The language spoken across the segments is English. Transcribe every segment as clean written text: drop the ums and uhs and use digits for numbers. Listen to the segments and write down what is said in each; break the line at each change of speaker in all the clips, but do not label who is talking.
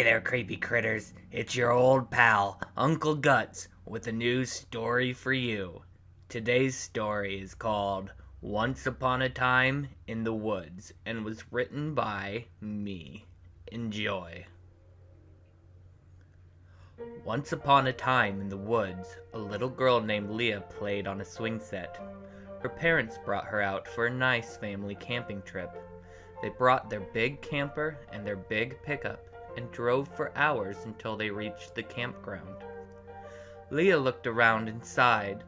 there, creepy critters. It's your old pal, Uncle Guts, with a new story for you. Today's story is called Once Upon a Time in the Woods and was written by me. Enjoy. Once upon a time in the woods, a little girl named Leah played on a swing set. Her parents brought her out for a nice family camping trip. They brought their big camper and their big pickup and drove for hours until they reached the campground. Leah looked around and sighed.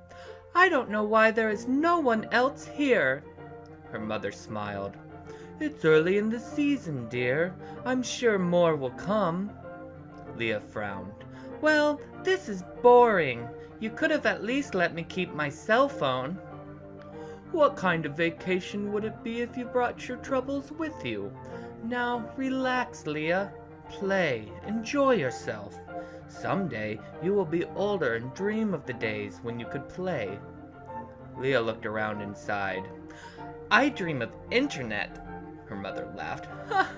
"I don't know why there is no one else here." Her mother smiled. "It's early in the season, dear. I'm sure more will come." Leah frowned. "Well, this is boring. You could have at least let me keep my cell phone." "What kind of vacation would it be if you brought your troubles with you? Now, relax, Leah. Play. Enjoy yourself. Someday, you will be older and dream of the days when you could play." Leah looked around and sighed. "I dream of internet." Her mother laughed. "Ha!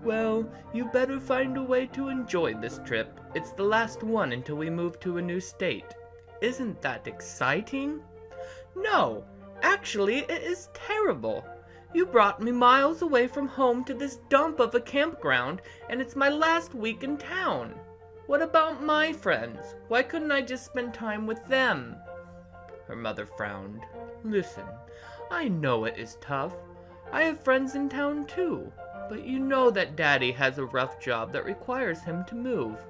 Well, you better find a way to enjoy this trip. It's the last one until we move to a new state. Isn't that exciting?" "No, actually, it is terrible. You brought me miles away from home to this dump of a campground, and it's my last week in town. What about my friends? Why couldn't I just spend time with them?" Her mother frowned. "Listen, I know it is tough. I have friends in town too, but you know that Daddy has a rough job that requires him to move."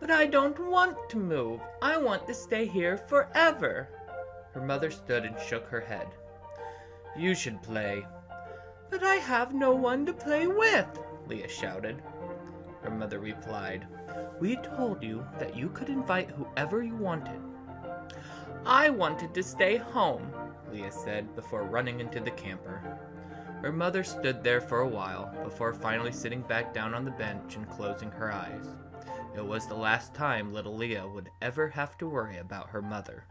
"But I don't want to move. I want to stay here forever." Her mother stood and shook her head. "You should play." "But I have no one to play with," Leah shouted. Her mother replied, "We told you that you could invite whoever you wanted." "I wanted to stay home," Leah said before running into the camper. Her mother stood there for a while before finally sitting back down on the bench and closing her eyes. It was the last time little Leah would ever have to worry about her mother.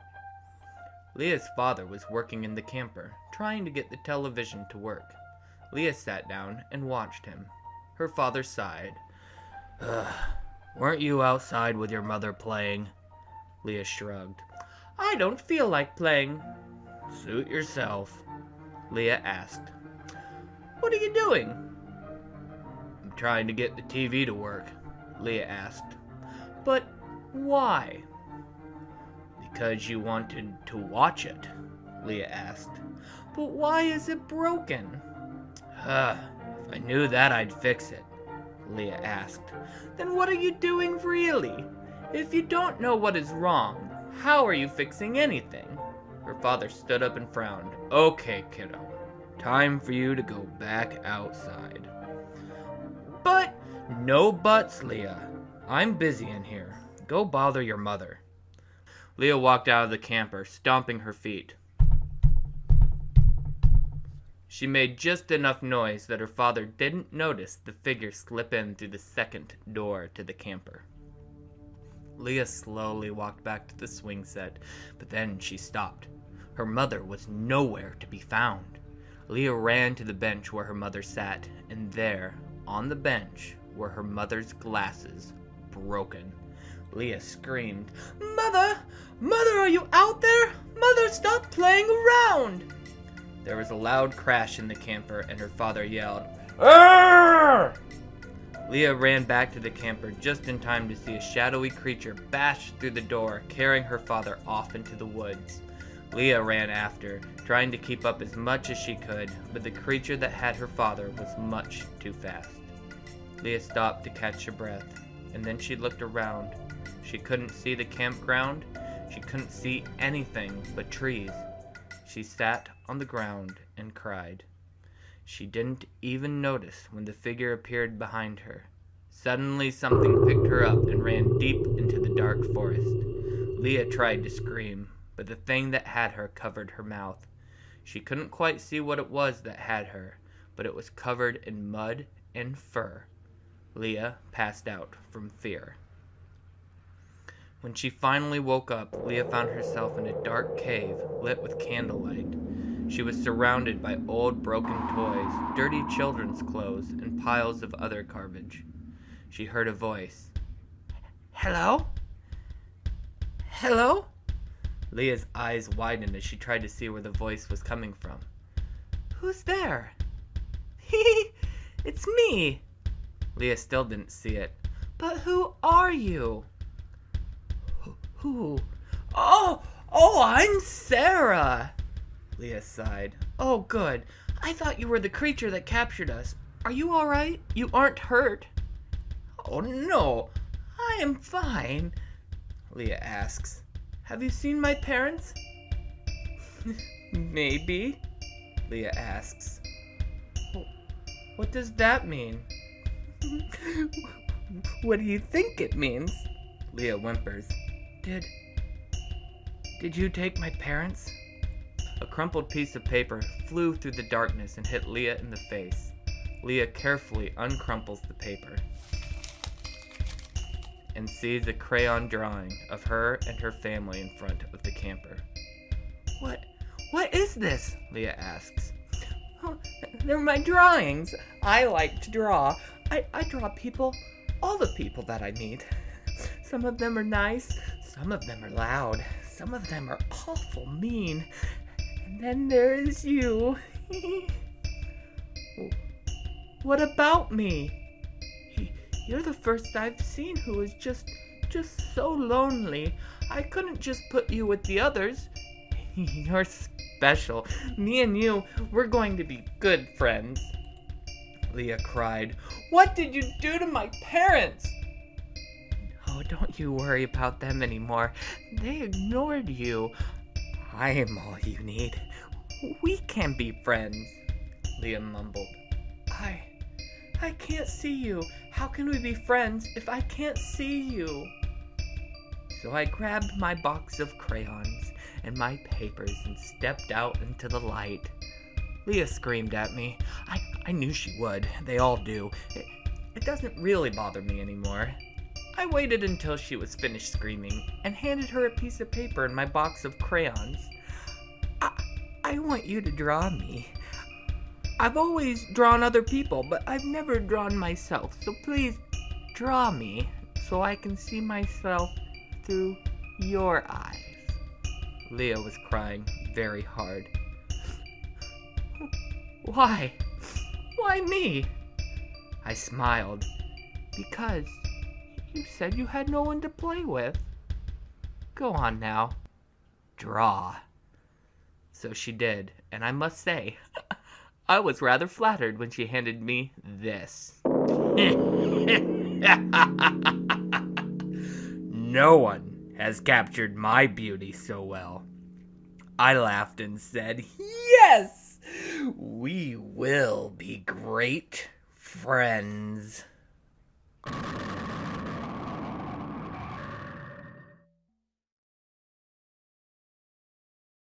Leah's father was working in the camper, trying to get the television to work. Leah sat down and watched him. Her father sighed. "Weren't you outside with your mother playing?" Leah shrugged. "I don't feel like playing." "Suit yourself," Leah asked. "What are you doing?" "I'm trying to get the TV to work," Leah asked. "But why?" "Because you wanted to watch it," Leah asked. "But why is it broken?" If I knew that, I'd fix it," Leah asked. "Then what are you doing really? If you don't know what is wrong, how are you fixing anything?" Her father stood up and frowned. "Okay, kiddo. Time for you to go back outside." "But—" "No buts, Leah. I'm busy in here. Go bother your mother." Leah walked out of the camper, stomping her feet. She made just enough noise that her father didn't notice the figure slip in through the second door to the camper. Leah slowly walked back to the swing set, but then she stopped. Her mother was nowhere to be found. Leah ran to the bench where her mother sat, and there, on the bench, were her mother's glasses, broken. Leah screamed, "Mother! Mother, are you out there? Mother, stop playing around!" There was a loud crash in the camper, and her father yelled, "Arr!" Leah ran back to the camper just in time to see a shadowy creature bash through the door, carrying her father off into the woods. Leah ran after, trying to keep up as much as she could, but the creature that had her father was much too fast. Leah stopped to catch her breath, and then she looked around. She couldn't see the campground. She couldn't see anything but trees. She sat on the ground and cried. She didn't even notice when the figure appeared behind her. Suddenly something picked her up and ran deep into the dark forest. Leah tried to scream, but the thing that had her covered her mouth. She couldn't quite see what it was that had her, but it was covered in mud and fur. Leah passed out from fear. When she finally woke up, Leah found herself in a dark cave lit with candlelight. She was surrounded by old broken toys, dirty children's clothes, and piles of other garbage. she heard a voice. Hello? Hello? Leah's eyes widened as she tried to see where the voice was coming from. Who's there? It's me. Leah still didn't see it. But who are you? Who? Oh, I'm Sarah. Leah sighed. Oh, good. I thought you were the creature that captured us. Are you all right? You aren't hurt? Oh, no. I am fine. Leah asks. Have you seen my parents? Maybe. Leah asks. What does that mean? What do you think it means? Leah whimpers. Did you take my parents? A crumpled piece of paper flew through the darkness and hit Leah in the face. Leah carefully uncrumples the paper and sees a crayon drawing of her and her family in front of the camper. What is this? Leah asks. Oh, they're my drawings. I like to draw. I draw people, all the people that I meet. Some of them are nice, some of them are loud, some of them are awful mean. And then there is you. What about me? You're the first I've seen who is just so lonely. I couldn't just put you with the others. You're special. Me and you, we're going to be good friends. Leah cried. What did you do to my parents? Oh, don't you worry about them anymore. They ignored you. I am all you need. We can be friends, Leah mumbled. I can't see you. How can we be friends if I can't see you? So I grabbed my box of crayons and my papers and stepped out into the light. Leah screamed at me. I knew she would. They all do. It doesn't really bother me anymore. I waited until she was finished screaming and handed her a piece of paper and my box of crayons. I want you to draw me. I've always drawn other people, but I've never drawn myself. So please draw me so I can see myself through your eyes. Leah was crying very hard. Why? Why me? I smiled. Because you said you had no one to play with. Go on now. Draw. So she did, and I must say, I was rather flattered when she handed me this. No one has captured my beauty so well. I laughed and said, yes! We will be great friends.